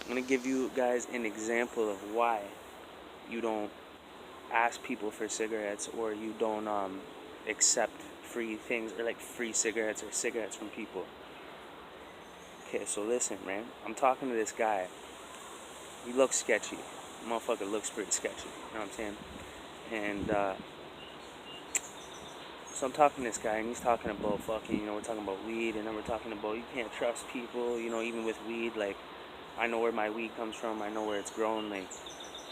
I'm going to give you guys an example of why you don't ask people for cigarettes, or you don't accept free things, or like free cigarettes or cigarettes from people. Okay, so listen, man. I'm talking to this guy. He looks sketchy. Motherfucker looks pretty sketchy. You know what I'm saying? And so I'm talking to this guy, and he's talking about fucking, we're talking about weed, and then we're talking about you can't trust people, even with weed. Like, I know where my weed comes from. I know where it's grown. Like,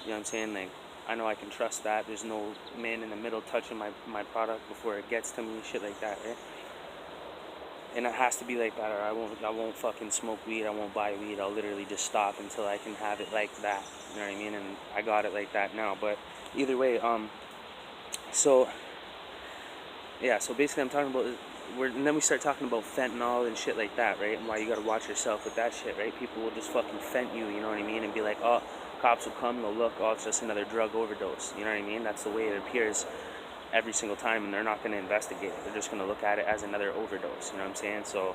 you know what I'm saying? Like, I know I can trust that. There's no man in the middle touching my product before it gets to me, shit like that, right? And it has to be like that, or I won't fucking smoke weed. I won't buy weed. I'll literally just stop until I can have it like that. You know what I mean? And I got it like that now. But either way, so yeah. So basically, I'm talking about and then we start talking about fentanyl and shit like that, right? And why you gotta watch yourself with that shit, right? People will just fucking fent you. You know what I mean? And be like, oh, cops will come. They'll look. Oh, it's just another drug overdose. You know what I mean? That's the way it appears every single time, and they're not going to investigate it. They're just going to look at it as another overdose. You know what I'm saying? So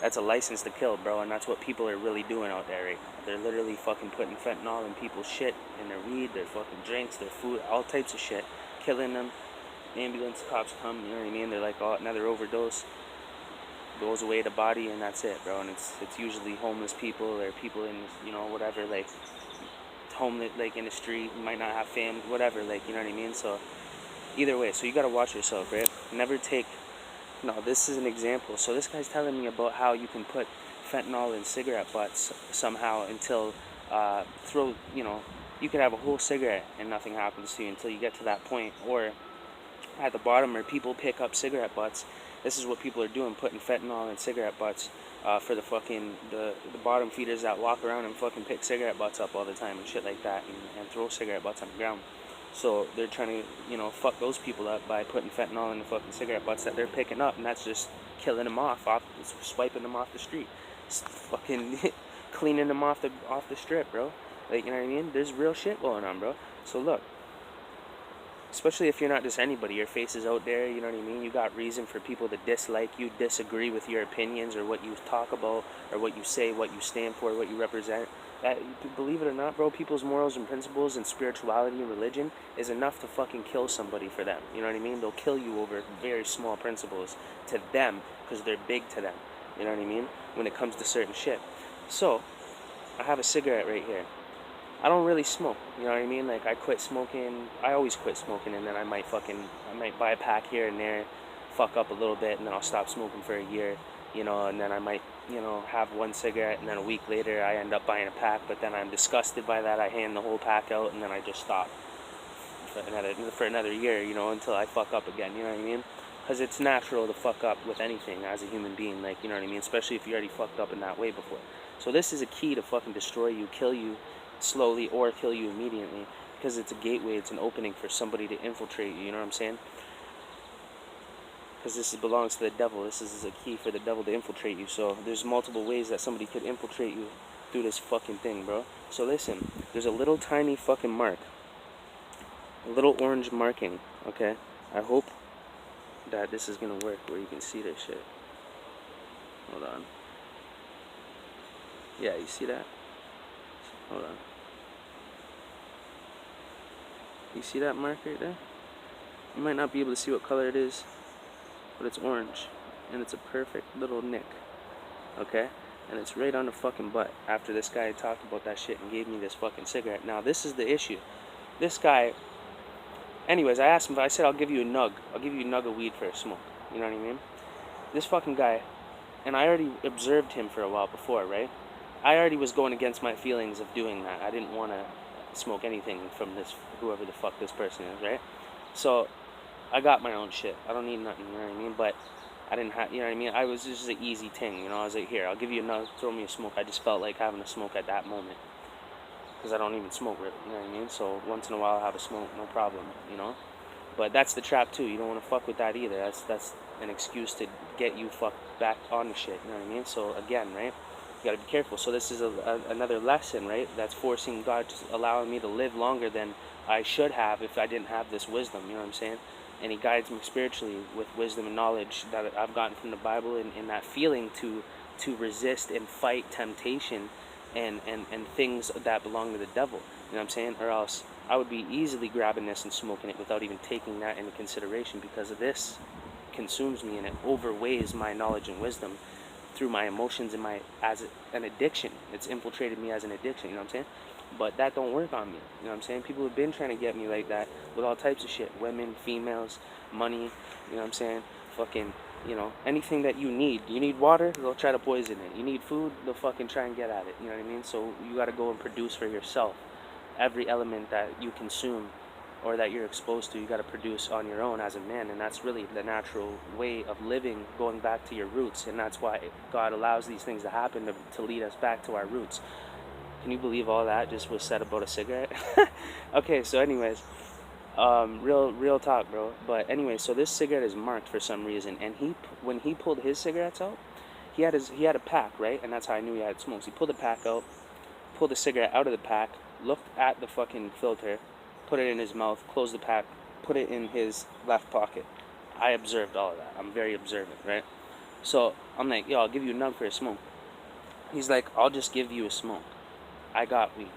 that's a license to kill, bro, and that's what people are really doing out there right now. They're literally fucking putting fentanyl in people's shit, in their weed, their fucking drinks, their food, all types of shit, killing them. Ambulance, cops come, you know what I mean? They're like, oh, another overdose, goes away the body, and that's it, bro. And it's usually homeless people, or people in, whatever, like homeless, like in the street, might not have family, whatever, like, you know what I mean? So either way, so you gotta watch yourself, right? Never take. No, this is an example. So this guy's telling me about how you can put fentanyl in cigarette butts somehow until you could have a whole cigarette and nothing happens to you until you get to that point. Or at the bottom, where people pick up cigarette butts, this is what people are doing, putting fentanyl in cigarette butts for the fucking the bottom feeders that walk around and fucking pick cigarette butts up all the time and shit like that, and throw cigarette butts on the ground. So they're trying to, fuck those people up by putting fentanyl in the fucking cigarette butts that they're picking up, and that's just killing them off, swiping them off the street, fucking cleaning them off the strip, bro. Like, you know what I mean? There's real shit going on, bro. So look, especially if you're not just anybody, your face is out there, you know what I mean? You got reason for people to dislike you, disagree with your opinions, or what you talk about, or what you say, what you stand for, what you represent. That, believe it or not, bro, people's morals and principles and spirituality and religion is enough to fucking kill somebody for them. You know what I mean? They'll kill you over very small principles to them because they're big to them. You know what I mean? When it comes to certain shit. So, I have a cigarette right here. I don't really smoke, you know what I mean? Like, I quit smoking. I always quit smoking, and then I might buy a pack here and there, fuck up a little bit, and then I'll stop smoking for a year, and then I might, have one cigarette, and then a week later I end up buying a pack, but then I'm disgusted by that. I hand the whole pack out, and then I just stop for another year, until I fuck up again, you know what I mean? Because it's natural to fuck up with anything as a human being, like, you know what I mean? Especially if you already fucked up in that way before. So this is a key to fucking destroy you, kill you slowly, or kill you immediately, because it's a gateway, it's an opening for somebody to infiltrate you, you know what I'm saying? Because this belongs to the devil. This is a key for the devil to infiltrate you. So there's multiple ways that somebody could infiltrate you through this fucking thing, bro. So listen, there's a little tiny fucking mark, a little orange marking, okay? I hope that this is gonna work where you can see this shit. Hold on. Yeah, you see that? Hold on. You see that mark right there? You might not be able to see what color it is, but it's orange, and it's a perfect little nick, okay? And it's right on the fucking butt after this guy talked about that shit and gave me this fucking cigarette. Now, this is the issue. This guy, anyways, I asked him, I said, I'll give you a nug of weed for a smoke, you know what I mean? This fucking guy, and I already observed him for a while before, right? I already was going against my feelings of doing that. I didn't want to smoke anything from this, whoever the fuck this person is, right? So I got my own shit. I don't need nothing, you know what I mean? But I didn't have, you know what I mean? I was just an easy thing, I was like, here, I'll give you another, throw me a smoke. I just felt like having a smoke at that moment, because I don't even smoke, you know what I mean? So once in a while I'll have a smoke, no problem, But that's the trap too. You don't want to fuck with that either. That's an excuse to get you fucked back on the shit, you know what I mean? So again, right? You gotta be careful. So this is another lesson, right? That's forcing God to allowing me to live longer than I should have if I didn't have this wisdom, you know what I'm saying? And he guides me spiritually with wisdom and knowledge that I've gotten from the Bible, and that feeling to to resist and fight temptation and things that belong to the devil. You know what I'm saying? Or else I would be easily grabbing this and smoking it without even taking that into consideration, because of this consumes me and it overweighs my knowledge and wisdom through my emotions and my as an addiction. It's infiltrated me as an addiction, you know what I'm saying? But that don't work on me, you know what I'm saying? People have been trying to get me like that with all types of shit. Women, females, money, you know what I'm saying? Fucking, you know, anything that you need. You need water, they'll try to poison it. You need food, they'll fucking try and get at it, you know what I mean? So you gotta go and produce for yourself. Every element that you consume or that you're exposed to, you got to produce on your own as a man. And that's really the natural way of living, going back to your roots. And that's why God allows these things to happen, to lead us back to our roots. Can you believe all that just was said about a cigarette? Okay, so anyways, real talk, bro. But anyway, so this cigarette is marked for some reason, and when he pulled his cigarettes out, he had a pack, right? And that's how I knew he had smokes. He pulled the pack out, pulled the cigarette out of the pack, looked at the fucking filter, put it in his mouth, closed the pack, put it in his left pocket. I observed all of that. I'm very observant, right? So I'm like, yo, I'll give you a nug for a smoke. He's like, I'll just give you a smoke. I got weed.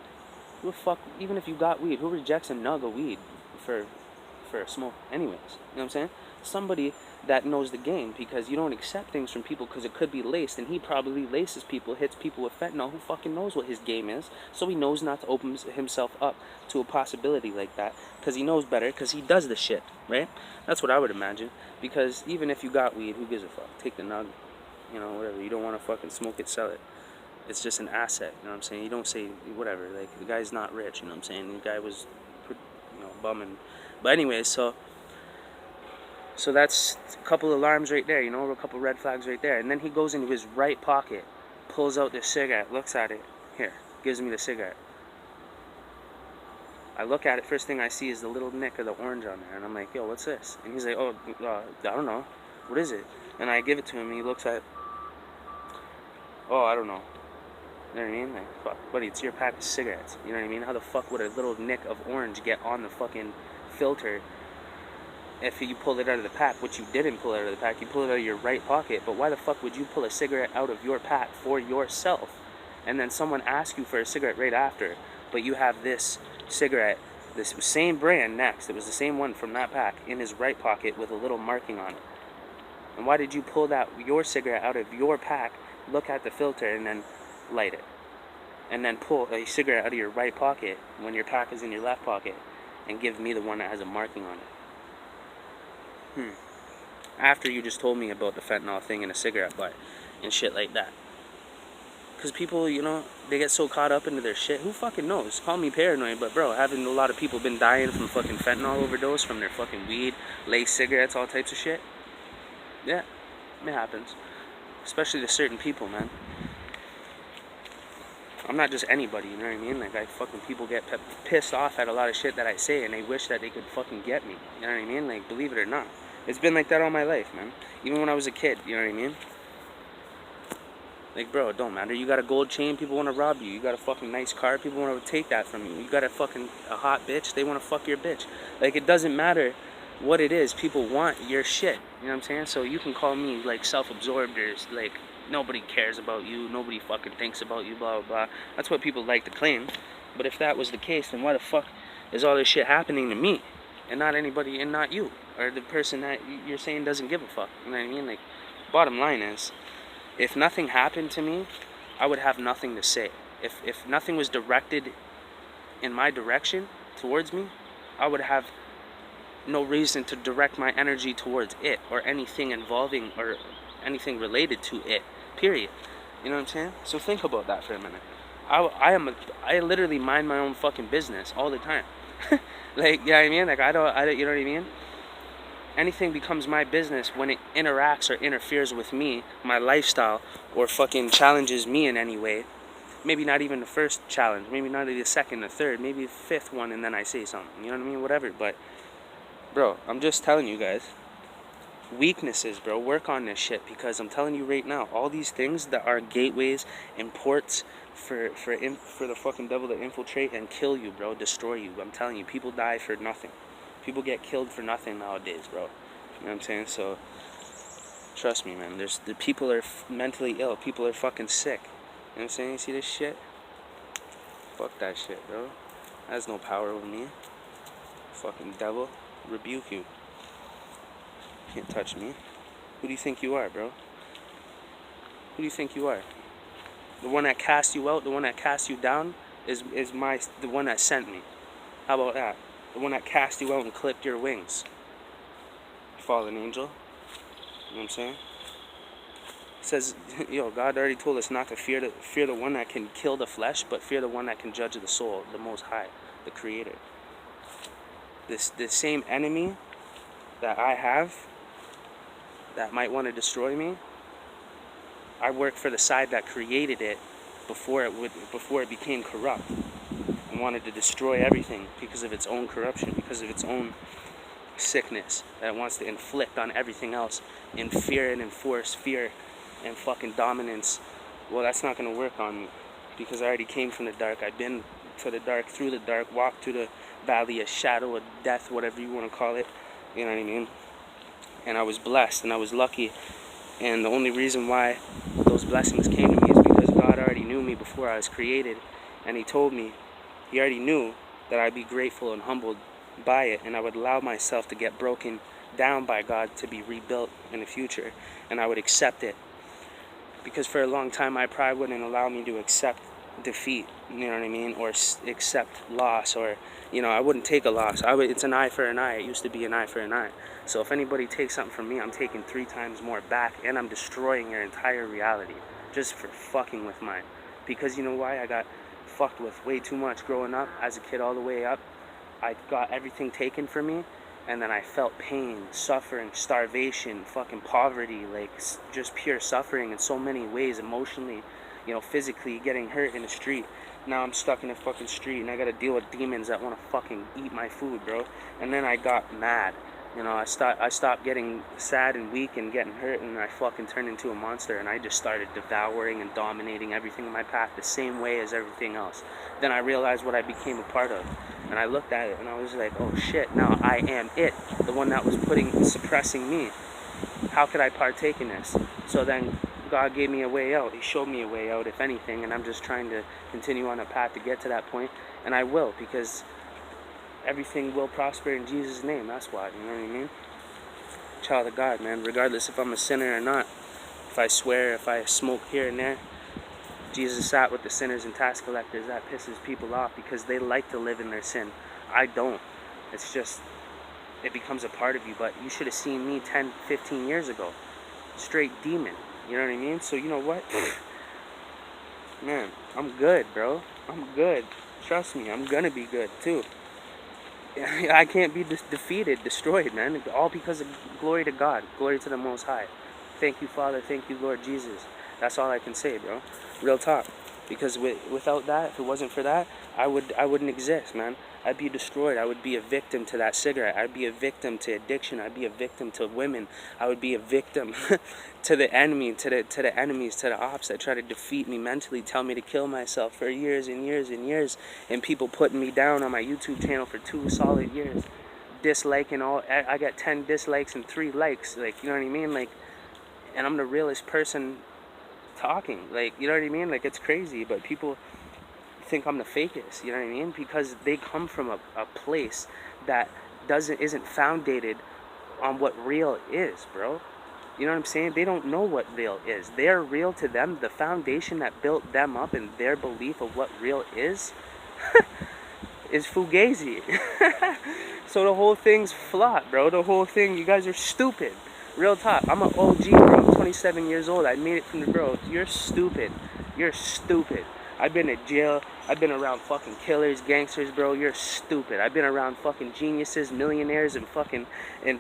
Who the fuck, even if you got weed, who rejects a nug of weed for a smoke anyways? You know what I'm saying? Somebody that knows the game, because you don't accept things from people because it could be laced, and he probably laces people, hits people with fentanyl. Who fucking knows what his game is? So he knows not to open himself up to a possibility like that, because he knows better, because he does the shit, right? That's what I would imagine. Because even if you got weed, who gives a fuck? Take the nug, you know, whatever. You don't want to fucking smoke it, sell it. It's just an asset, you know what I'm saying? You don't say whatever, like, the guy's not rich, you know what I'm saying? The guy was, you know, bumming. But anyways, so that's a couple alarms right there, you know, a couple red flags right there. And then he goes into his right pocket, pulls out this cigarette, looks at it, here, gives me the cigarette. I look at it, first thing I see is the little nick of the orange on there, and I'm like, yo, what's this? And he's like, oh, I don't know, what is it? And I give it to him, and he looks at it, oh, I don't know. You know what I mean? Like, fuck, buddy, it's your pack of cigarettes. You know what I mean? How the fuck would a little nick of orange get on the fucking filter if you pull it out of the pack? Which you didn't pull it out of the pack, you pull it out of your right pocket. But why the fuck would you pull a cigarette out of your pack for yourself, and then someone asks you for a cigarette right after, but you have this cigarette, this same brand next, it was the same one from that pack, in his right pocket with a little marking on it? And why did you pull your cigarette out of your pack, look at the filter, and then light it, and then pull a cigarette out of your right pocket when your pack is in your left pocket and give me the one that has a marking on it? After you just told me about the fentanyl thing in a cigarette butt and shit like that. Because people, you know, they get so caught up into their shit. Who fucking knows? Call me paranoid, but bro, haven't a lot of people been dying from fucking fentanyl overdose from their fucking weed, lace cigarettes, all types of shit? Yeah, it happens. Especially to certain people, man. I'm not just anybody, you know what I mean? Like, people get pissed off at a lot of shit that I say, and they wish that they could fucking get me. You know what I mean? Like, believe it or not. It's been like that all my life, man. Even when I was a kid, you know what I mean? Like, bro, it don't matter. You got a gold chain, people want to rob you. You got a fucking nice car, people want to take that from you. You got a hot bitch, they want to fuck your bitch. Like, it doesn't matter what it is. People want your shit. You know what I'm saying? So you can call me, like, self-absorbed or, like, nobody cares about you, nobody fucking thinks about you, blah, blah, blah. That's what people like to claim. But if that was the case, then why the fuck is all this shit happening to me and not anybody, and not you, or the person that you're saying doesn't give a fuck? You know what I mean? Like, bottom line is, if nothing happened to me, I would have nothing to say. If nothing was directed in my direction towards me, I would have no reason to direct my energy towards it or anything involving or anything related to it, period. You know what I'm saying? So think about that for a minute. I literally mind my own fucking business all the time. Like, you know what I mean? Like, I don't, you know what I mean? Anything becomes my business when it interacts or interferes with me, my lifestyle, or fucking challenges me in any way. Maybe not even the first challenge, maybe not the second, the third, maybe the fifth one, and then I say something. You know what I mean? Whatever. But, bro, I'm just telling you guys. Weaknesses, bro. Work on this shit, because I'm telling you right now, all these things that are gateways and ports for the fucking devil to infiltrate and kill you, bro, destroy you. I'm telling you, people die for nothing. People get killed for nothing nowadays, bro. You know what I'm saying? So Trust me, man. The people are mentally ill. People are fucking sick. You know what I'm saying? You see this shit? Fuck that shit, bro. That has no power over me. Fucking devil. Rebuke you. Can't touch me. Who do you think you are, bro? Who do you think you are? The one that cast you out, the one that cast you down, is the one that sent me. How about that? The one that cast you out and clipped your wings. Fallen angel. You know what I'm saying? It says, God already told us not to fear the one that can kill the flesh, but fear the one that can judge the soul, the Most High, the Creator. This same enemy that I have that might want to destroy me, I work for the side that created it before it became corrupt and wanted to destroy everything because of its own corruption, because of its own sickness that it wants to inflict on everything else in fear and enforce fear and fucking dominance. Well, that's not going to work on me because I already came from the dark. I've been to the dark, through the dark, walked through the valley of shadow of death, whatever you want to call it. You know what I mean? And I was blessed and I was lucky. And the only reason why those blessings came to me is because God already knew me before I was created. And He told me, He already knew that I'd be grateful and humbled by it. And I would allow myself to get broken down by God to be rebuilt in the future. And I would accept it. Because for a long time, my pride wouldn't allow me to accept defeat, you know what I mean? Or accept loss, or, I wouldn't take a loss. It's an eye for an eye. It used to be an eye for an eye. So if anybody takes something from me, I'm taking 3 times more back, and I'm destroying your entire reality just for fucking with mine. Because you know why? I got fucked with way too much growing up as a kid all the way up. I got everything taken from me, and then I felt pain, suffering, starvation, fucking poverty, like just pure suffering in so many ways, emotionally, physically getting hurt in the street. Now I'm stuck in the fucking street and I gotta deal with demons that want to fucking eat my food, bro. And then I got mad. I stopped getting sad and weak and getting hurt, and I fucking turned into a monster, and I just started devouring and dominating everything in my path the same way as everything else. Then I realized what I became a part of, and I looked at it and I was like, oh shit, now I am it, the one that was suppressing me. How could I partake in this? So then God gave me a way out. He showed me a way out, if anything, and I'm just trying to continue on a path to get to that point, and I will, because everything will prosper in Jesus' name. That's why, you know what I mean? Child of God, man, regardless if I'm a sinner or not. If I swear, if I smoke here and there, Jesus sat with the sinners and tax collectors. That pisses people off because they like to live in their sin. I don't. It's just, it becomes a part of you. But you should have seen me 10, 15 years ago. Straight demon. You know what I mean? So you know what? Man, I'm good, bro. I'm good. Trust me, I'm gonna be good too. I can't be defeated, destroyed, man. All because of glory to God, glory to the Most High. Thank you, Father. Thank you, Lord Jesus. That's all I can say, bro. Real talk. Because without that, if it wasn't for that, I wouldn't exist, man. I'd be destroyed. I would be a victim to that cigarette. I'd be a victim to addiction. I'd be a victim to women. I would be a victim to the enemy, to the enemies, to the ops that try to defeat me mentally, tell me to kill myself for years and years and years, and people putting me down on my YouTube channel for 2 solid years, disliking all. I got 10 dislikes and 3 likes, like, you know what I mean, like, and I'm the realest person talking, like, you know what I mean, like, it's crazy, but people think I'm the fakest, you know what I mean, because they come from a place that isn't founded on what real is, bro. You know what I'm saying? They don't know what real is. They're real to them. The foundation that built them up and their belief of what real is Fugazi. So the whole thing's flawed, bro. The whole thing, you guys are stupid. Real talk. I'm an OG, bro. I'm 27 years old. I made it from the growth. You're stupid. You're stupid. I've been to jail. I've been around fucking killers, gangsters, bro. You're stupid. I've been around fucking geniuses, millionaires, and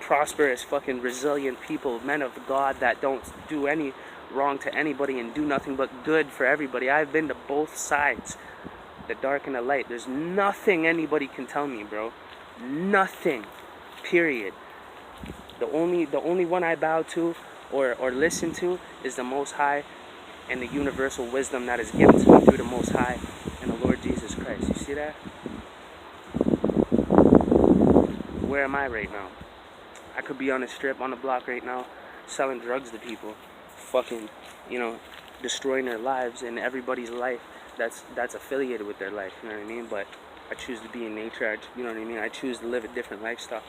prosperous, fucking resilient people, men of God that don't do any wrong to anybody and do nothing but good for everybody. I've been to both sides, the dark and the light. There's nothing anybody can tell me, bro. Nothing. Period. The only one I bow to or listen to is the Most High and the universal wisdom that is given to me through the Most High and the Lord Jesus Christ. You see that? Where am I right now? I could be on the strip, on the block right now, selling drugs to people, fucking, you know, destroying their lives and everybody's life that's affiliated with their life, you know what I mean? But I choose to be in nature, you know what I mean? I choose to live a different lifestyle.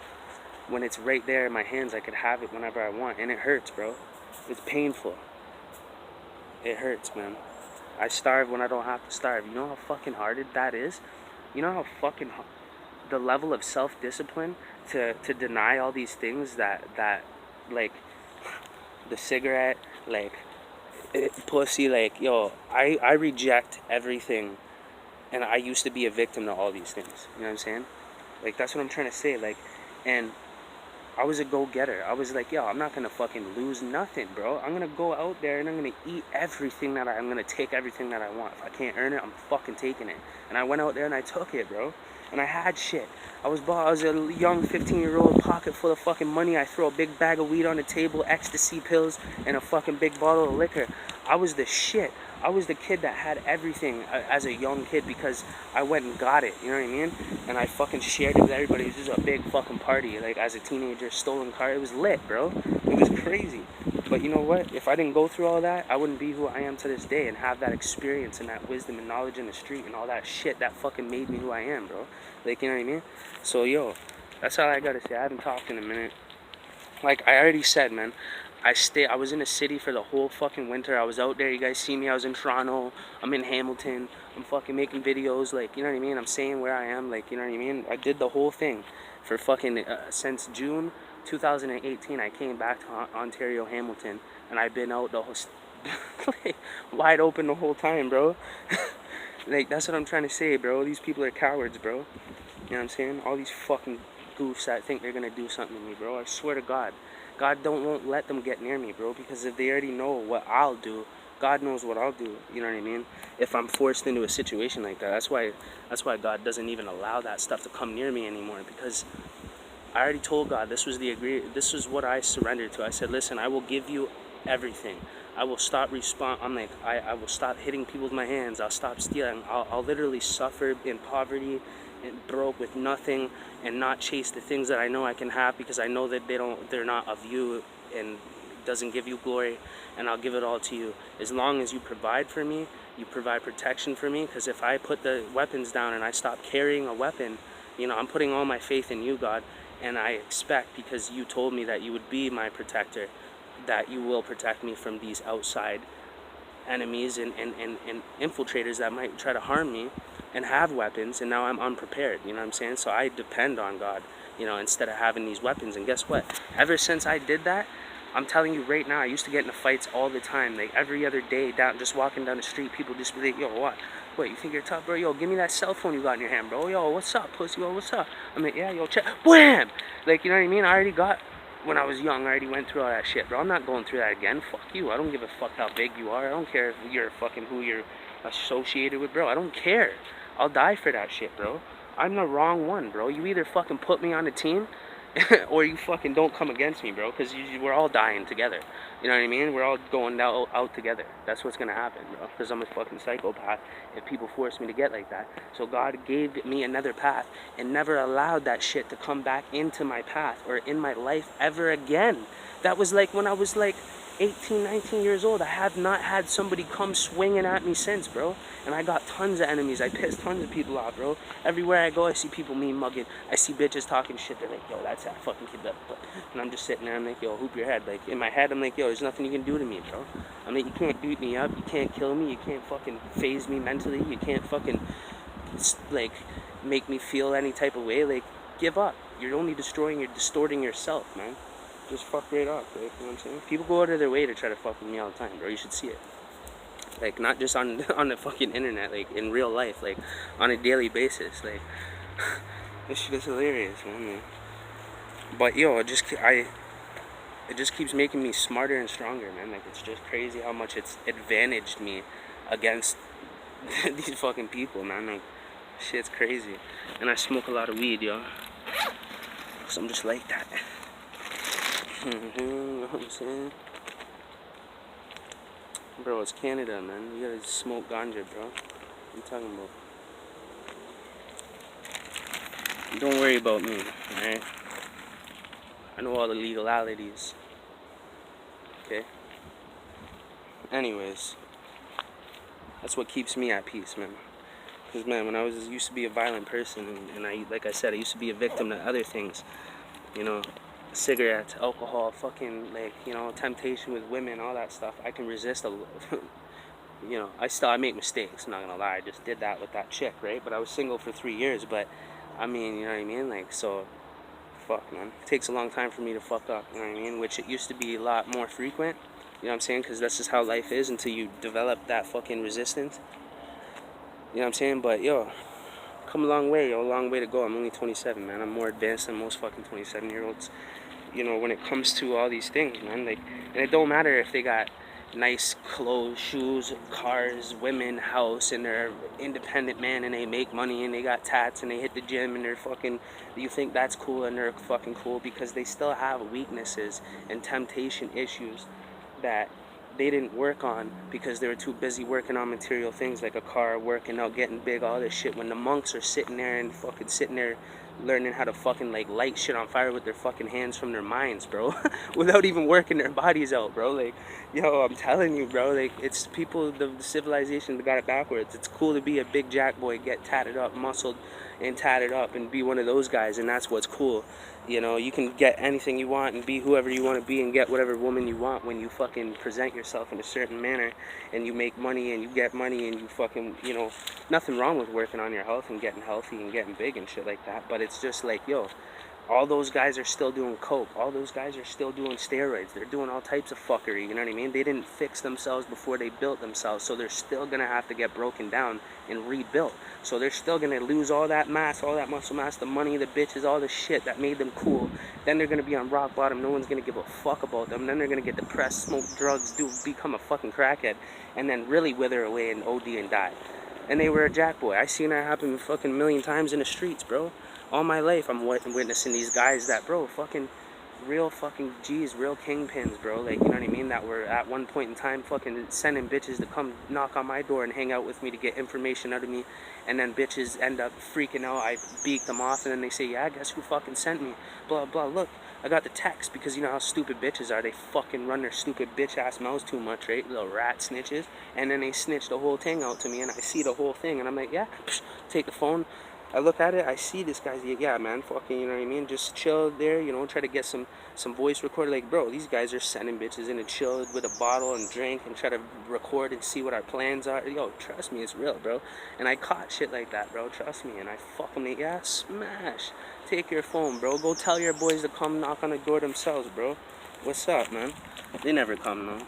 When it's right there in my hands, I could have it whenever I want, and it hurts, bro. It's painful. It hurts, man. I starve when I don't have to starve. You know how fucking hard that is? You know how fucking the level of self-discipline to deny all these things that like the cigarette, like pussy, like, yo, I reject everything, and I used to be a victim to all these things. You know what I'm saying? Like, that's what I'm trying to say. Like, and I was a go-getter. I was like, yo, I'm not gonna fucking lose nothing, bro. I'm gonna go out there and I'm gonna eat everything that I'm gonna take everything that I want. If I can't earn it, I'm fucking taking it. And I went out there and I took it, bro. And I had shit. I was a young 15-year-old, pocket full of fucking money. I throw a big bag of weed on the table, ecstasy pills, and a fucking big bottle of liquor. I was the shit. I was the kid that had everything as a young kid because I went and got it, you know what I mean? And I fucking shared it with everybody. It was just a big fucking party. Like, as a teenager, stolen car. It was lit, bro. It was crazy. But you know what? If I didn't go through all that, I wouldn't be who I am to this day and have that experience and that wisdom and knowledge in the street and all that shit that fucking made me who I am, bro. Like, you know what I mean? So, yo, that's all I gotta say. I haven't talked in a minute. Like, I already said, man, I was in a city for the whole fucking winter. I was out there. You guys see me. I was in Toronto. I'm in Hamilton. I'm fucking making videos. Like, you know what I mean? I'm saying where I am. Like, you know what I mean? I did the whole thing for fucking, since June 2018. I came back to Ontario, Hamilton, and I've been out the whole, wide open the whole time, bro. Like, that's what I'm trying to say, bro. These people are cowards, bro. You know what I'm saying? All these fucking goofs that think they're gonna do something to me, bro. I swear to God. God won't let them get near me, bro, because if they already know what I'll do, God knows what I'll do. You know what I mean? If I'm forced into a situation like that, that's why God doesn't even allow that stuff to come near me anymore, because I already told God this was what I surrendered to. I said, listen, I will give you everything. I will stop I will stop hitting people with my hands. I'll stop stealing. I'll literally suffer in poverty and broke with nothing and not chase the things that I know I can have, because I know that they're not of you and doesn't give you glory, and I'll give it all to you. As long as you provide for me, you provide protection for me, because if I put the weapons down and I stop carrying a weapon, you know, I'm putting all my faith in you, God, and I expect, because you told me that you would be my protector, that you will protect me from these outside enemies and infiltrators that might try to harm me and have weapons, and now I'm unprepared, you know what I'm saying? So I depend on God, you know, instead of having these weapons. And guess what? Ever since I did that, I'm telling you right now, I used to get into fights all the time, like every other day, just walking down the street, people just be like, yo, what? Wait, you think you're tough, bro? Yo, give me that cell phone you got in your hand, bro. Yo, what's up, pussy? Yo, what's up? I'm like, yeah, yo, check. Wham! Like, you know what I mean? I already got, when I was young, I already went through all that shit, bro. I'm not going through that again. Fuck you. I don't give a fuck how big you are. I don't care if you're fucking who you're associated with, bro. I don't care. I'll die for that shit, bro. I'm the wrong one, bro. You either fucking put me on the team or you fucking don't come against me, bro, because we're all dying together. You know what I mean? We're all going out together. That's what's going to happen, bro, because I'm a fucking psychopath if people force me to get like that. So God gave me another path and never allowed that shit to come back into my path or in my life ever again. That was like when I was like 18, 19 years old. I have not had somebody come swinging at me since, bro. And I got tons of enemies. I pissed tons of people off, bro. Everywhere I go, I see people mean mugging. I see bitches talking shit. They're like, yo, that's that fucking kid. And I'm just sitting there. I'm like, yo, hoop your head. Like, in my head, I'm like, yo, there's nothing you can do to me, bro. I mean, you can't beat me up. You can't kill me. You can't fucking phase me mentally. You can't fucking, like, make me feel any type of way. Like, give up. You're only distorting yourself, man. Just fuck right off, right? You know what I'm saying? People go out of their way to try to fuck with me all the time, bro. You should see it. Like, not just on the fucking internet, like, in real life, like, on a daily basis. Like, this shit is hilarious, man. But, yo, it just keeps making me smarter and stronger, man. Like, it's just crazy how much it's advantaged me against these fucking people, man. Like, shit's crazy. And I smoke a lot of weed, yo. So I'm just like that. You know what I'm saying? Bro, it's Canada, man. You gotta smoke ganja, bro. What are you talking about? Don't worry about me, alright? I know all the legalities. okay? Anyways, that's what keeps me at peace, man. Because, man, when I used to be a violent person, and I, like I said, I used to be a victim to other things, you know, cigarettes, alcohol, fucking, like, you know, temptation with women, all that stuff. I can resist you know, I make mistakes, I'm not gonna lie. I just did that with that chick, right? But I was single for 3 years, but, I mean, you know what I mean? Like, so, fuck, man. It takes a long time for me to fuck up, you know what I mean? Which it used to be a lot more frequent, you know what I'm saying? Because that's just how life is until you develop that fucking resistance. You know what I'm saying? But, yo, come a long way, yo, a long way to go. I'm only 27, man. I'm more advanced than most fucking 27-year-olds, you know, when it comes to all these things, man. Like, and it don't matter if they got nice clothes, shoes, cars, women, house, and they're independent man and they make money and they got tats and they hit the gym and they're fucking, you think that's cool and they're fucking cool because they still have weaknesses and temptation issues that they didn't work on because they were too busy working on material things like a car, working out, getting big, all this shit. When the monks are sitting there and fucking sitting there learning how to fucking like light shit on fire with their fucking hands from their minds, bro, without even working their bodies out, bro. Like, yo, I'm telling you, bro, like, it's people, the civilization that got it backwards. It's cool to be a big jack boy, get tatted up, muscled and tatted up and be one of those guys, and that's what's cool. You know, you can get anything you want and be whoever you want to be and get whatever woman you want when you fucking present yourself in a certain manner and you make money and you get money and you fucking, you know, nothing wrong with working on your health and getting healthy and getting big and shit like that. But it's just like, yo, all those guys are still doing coke. All those guys are still doing steroids. They're doing all types of fuckery, you know what I mean? They didn't fix themselves before they built themselves, so they're still going to have to get broken down and rebuilt. So they're still going to lose all that mass, all that muscle mass, the money, the bitches, all the shit that made them cool. Then they're going to be on rock bottom. No one's going to give a fuck about them. Then they're going to get depressed, smoke drugs, become a fucking crackhead, and then really wither away and OD and die. And they were a jack boy. I seen that happen a fucking million times in the streets, bro. All my life, I'm witnessing these guys that, bro, fucking real fucking G's, real kingpins, bro. Like, you know what I mean? That were at one point in time fucking sending bitches to come knock on my door and hang out with me to get information out of me. And then bitches end up freaking out. I beat them off, and then they say, yeah, guess who fucking sent me? Blah, blah. Look, I got the text, because you know how stupid bitches are. They fucking run their stupid bitch-ass mouths too much, right? Little rat snitches. And then they snitch the whole thing out to me, and I see the whole thing, and I'm like, yeah, take the phone. I look at it, I see this guy's, yeah, man, fucking, you know what I mean? Just chill there, you know, try to get some voice recorder. Like, bro, these guys are sending bitches in and chill with a bottle and drink and try to record and see what our plans are. Yo, trust me, it's real, bro. And I caught shit like that, bro, trust me. And I fucking, yeah, smash. Take your phone, bro. Go tell your boys to come knock on the door themselves, bro. What's up, man? They never come, though.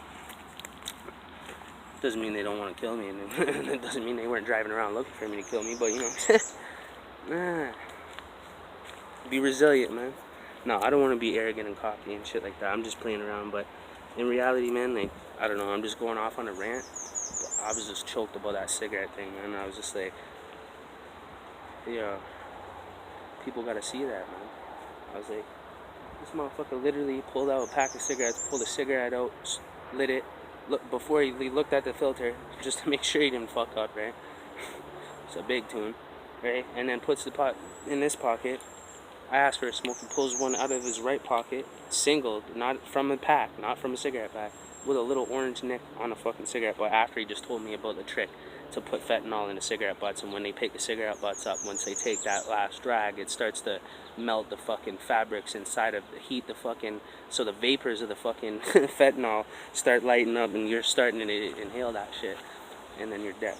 Doesn't mean they don't want to kill me. And it doesn't mean they weren't driving around looking for me to kill me, but, you know. Nah. Be resilient, man. No, I don't want to be arrogant and cocky and shit like that. I'm just playing around, but in reality, man, like, I don't know, I'm just going off on a rant. But I was just choked about that cigarette thing, man. I was just like, yeah, people gotta see that, man. I was like, this motherfucker literally pulled out a pack of cigarettes, pulled a cigarette out, lit it, before he looked at the filter, just to make sure he didn't fuck up, right? It's a big tune. Right, and then puts the pot in this pocket. I asked for a smoke. He pulls one out of his right pocket, singled, not from a pack, not from a cigarette pack, with a little orange nick on a fucking cigarette butt. After he just told me about the trick to put fentanyl in the cigarette butts, and when they pick the cigarette butts up, once they take that last drag, it starts to melt the fucking fabrics inside of the heat, the fucking, so the vapors of the fucking fentanyl start lighting up, and you're starting to inhale that shit, and then you're dead.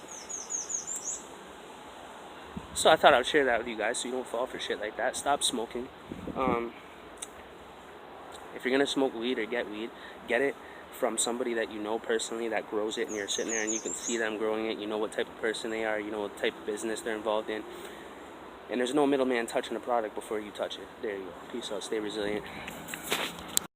So I thought I'd share that with you guys so you don't fall for shit like that. Stop smoking. If you're going to smoke weed or get weed, get it from somebody that you know personally that grows it, and you're sitting there and you can see them growing it. You know what type of person they are. You know what type of business they're involved in. And there's no middleman touching the product before you touch it. There you go. Peace out. Stay resilient.